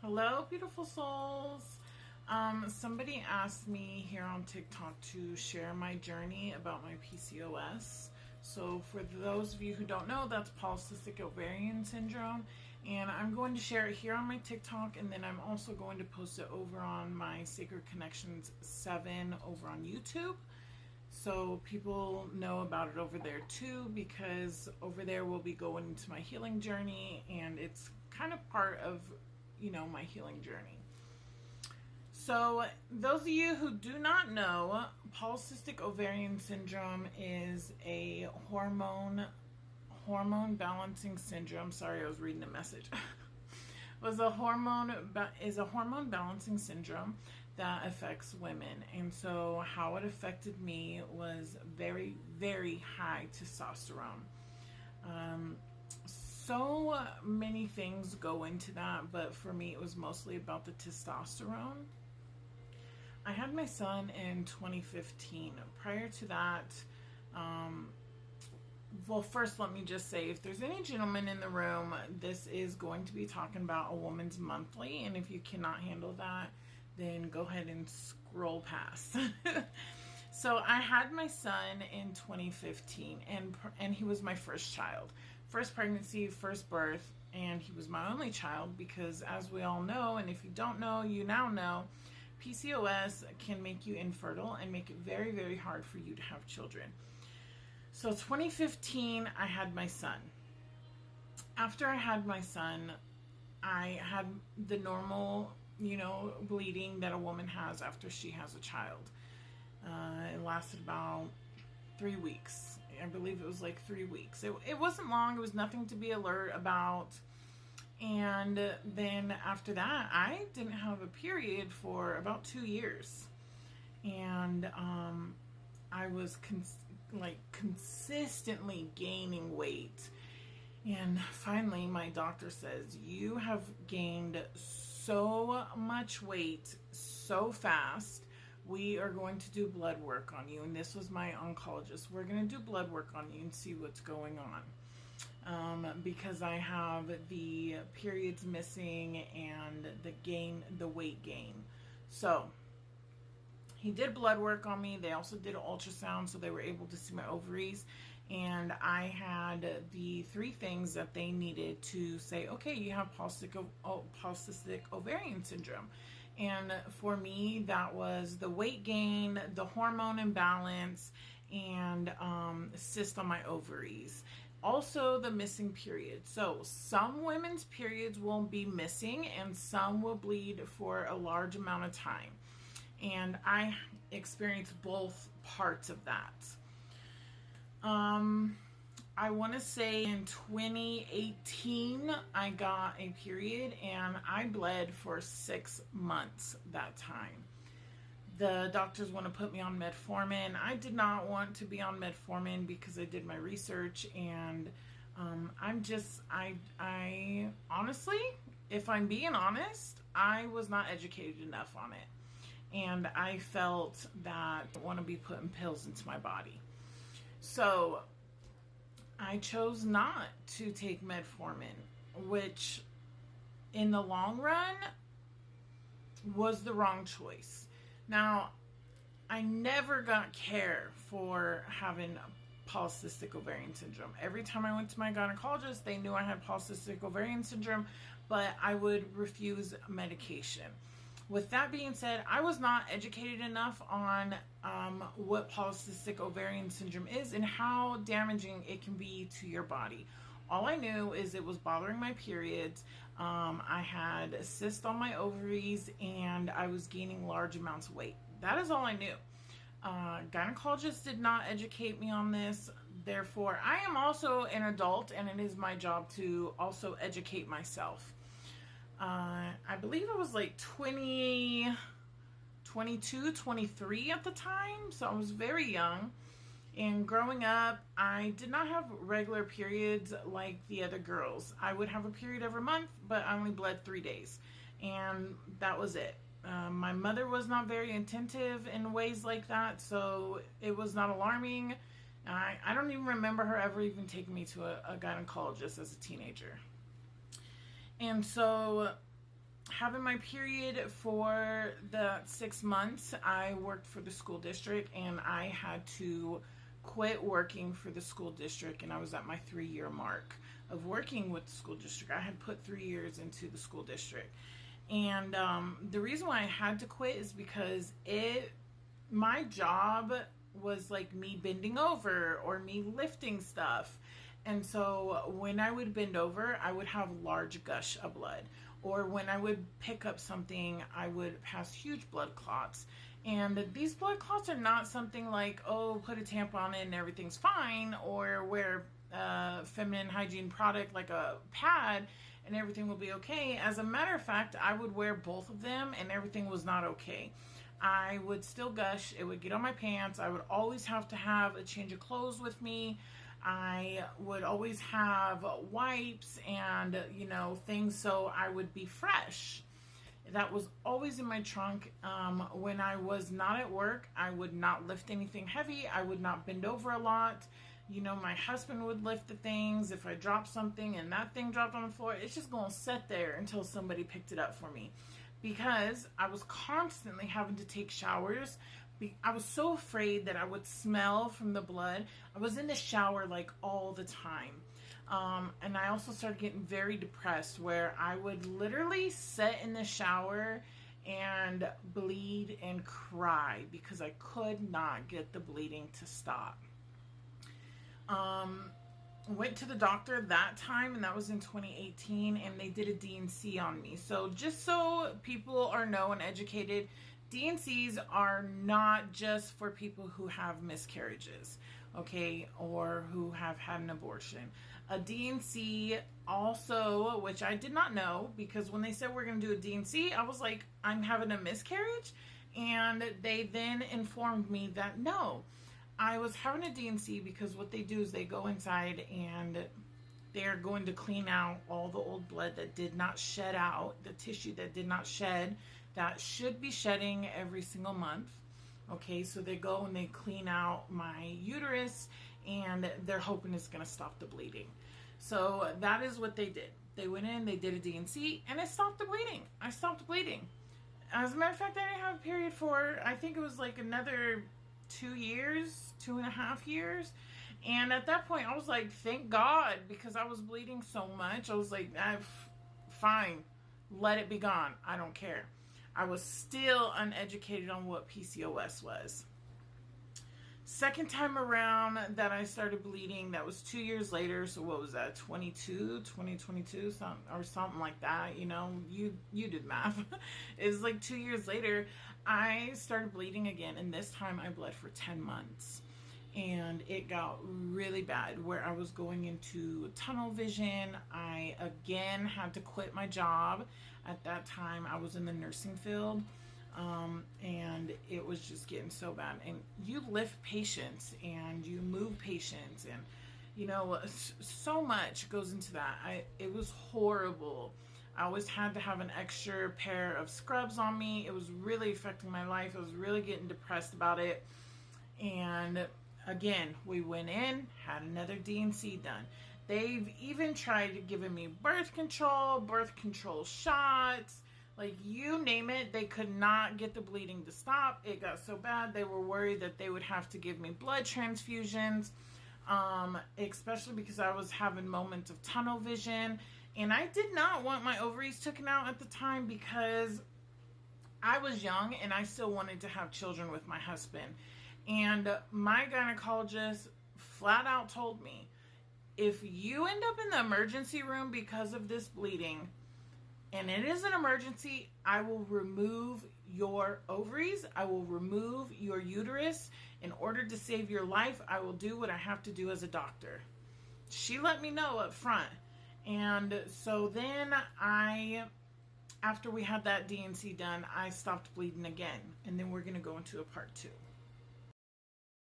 Hello, beautiful souls. Somebody asked me here on TikTok to share my journey about my PCOS. So, for those of you who don't know, that's polycystic ovarian syndrome. And I'm going to share it here on my TikTok, and then I'm also going to post it over on my Sacred Connections 7 over on YouTube. So people know about it over there too, because over there we'll be going into my healing journey, and it's kind of part of my healing journey. So those of you who do not know, polycystic ovarian syndrome is a hormone balancing syndrome. Sorry, I was reading a message. Is a hormone balancing syndrome that affects women. And so how it affected me was very, very high testosterone. So many things go into that, but for me it was mostly about the testosterone. I had my son in 2015. Prior to that, well, first let me just say, if there's any gentlemen in the room, this is going to be talking about a woman's monthly, and if you cannot handle that, then go ahead and scroll past. So I had my son in 2015, and he was my first child. First pregnancy, first birth, and he was my only child because, as we all know, and if you don't know, you now know, PCOS can make you infertile and make it very, very hard for you to have children. So 2015, I had my son. After I had my son, I had the normal, bleeding that a woman has after she has a child. It lasted about 3 weeks. I believe it was like 3 weeks. It wasn't long. It was nothing to be alert about. And then after that, I didn't have a period for about 2 years. And I was consistently gaining weight. And finally, my doctor says, you have gained so much weight so fast. We are going to do blood work on you. And this was my oncologist. We're going to do blood work on you and see what's going on. Because I have the periods missing and the weight gain. So he did blood work on me. They also did an ultrasound, so they were able to see my ovaries. And I had the 3 things that they needed to say, okay, you have polycystic ovarian syndrome. And for me, that was the weight gain, the hormone imbalance, and cyst on my ovaries. Also, the missing period. So some women's periods will be missing, and some will bleed for a large amount of time. And I experienced both parts of that. I want to say in 2018, I got a period, and I bled for 6 months that time. The doctors want to put me on metformin. I did not want to be on metformin because I did my research, and I honestly, if I'm being honest, I was not educated enough on it. And I felt that I want to be putting pills into my body. So I chose not to take metformin, which in the long run was the wrong choice. Now, I never got care for having polycystic ovarian syndrome. Every time I went to my gynecologist, they knew I had polycystic ovarian syndrome, but I would refuse medication. With that being said, I was not educated enough on what polycystic ovarian syndrome is and how damaging it can be to your body. All I knew is it was bothering my periods. I had a cyst on my ovaries, and I was gaining large amounts of weight. That is all I knew. Gynecologists did not educate me on this. Therefore, I am also an adult, and it is my job to also educate myself. I believe I was like 22, 23 at the time, so I was very young. And growing up, I did not have regular periods like the other girls. I would have a period every month, but I only bled 3 days, and that was it. My mother was not very attentive in ways like that, so it was not alarming. I don't even remember her ever even taking me to a gynecologist as a teenager. And so having my period for the 6 months, I worked for the school district, and I had to quit working for the school district, and I was at my 3-year mark of working with the school district. I had put 3 years into the school district. And the reason why I had to quit is because my job was like me bending over or me lifting stuff. And so when I would bend over, I would have large gush of blood. Or when I would pick up something, I would pass huge blood clots. And these blood clots are not something like, oh, put a tampon in and everything's fine, or wear a feminine hygiene product like a pad and everything will be okay. As a matter of fact, I would wear both of them and everything was not okay. I would still gush. It would get on my pants. I would always have to have a change of clothes with me. I would always have wipes and, things so I would be fresh. That was always in my trunk. When I was not at work, I would not lift anything heavy. I would not bend over a lot. My husband would lift the things. If I dropped something and that thing dropped on the floor, it's just going to sit there until somebody picked it up for me. Because I was constantly having to take showers. I was so afraid that I would smell from the blood. I was in the shower like all the time. And I also started getting very depressed, where I would literally sit in the shower and bleed and cry because I could not get the bleeding to stop. Went to the doctor that time, and that was in 2018, and they did a D&C on me. So just so people are know and educated, D&Cs are not just for people who have miscarriages, okay, or who have had an abortion. A D&C also, which I did not know, because when they said we're going to do a D&C, I was like, I'm having a miscarriage? And they then informed me that no, I was having a D&C because what they do is they go inside and they're going to clean out all the old blood that did not shed out, the tissue that did not shed, that should be shedding every single month. Okay, so they go and they clean out my uterus, and they're hoping it's going to stop the bleeding. So that is what they did. They went in, they did a D&C, and it stopped the bleeding. I stopped bleeding. As a matter of fact, I didn't have a period for, I think it was like another 2 years, 2.5 years. And at that point, I was like, thank God, because I was bleeding so much. I was like, fine, let it be gone. I don't care. I was still uneducated on what PCOS was. Second time around that I started bleeding, that was 2 years later. So what was that, 2022, something like that. You did math. It was like 2 years later, I started bleeding again. And this time I bled for 10 months. And it got really bad, where I was going into tunnel vision. I again had to quit my job. At that time, I was in the nursing field, and it was just getting so bad. And you lift patients, and you move patients, and so much goes into that. It was horrible. I always had to have an extra pair of scrubs on me. It was really affecting my life. I was really getting depressed about it. And again, we went in, had another D&C done. They've even tried giving me birth control shots, like you name it. They could not get the bleeding to stop. It got so bad, they were worried that they would have to give me blood transfusions, especially because I was having moments of tunnel vision. And I did not want my ovaries taken out at the time because I was young and I still wanted to have children with my husband. And my gynecologist flat out told me, if you end up in the emergency room because of this bleeding, and it is an emergency, I will remove your ovaries. I will remove your uterus. In order to save your life, I will do what I have to do as a doctor. She let me know up front. And so then after we had that D&C done, I stopped bleeding again. And then we're going to go into a part 2.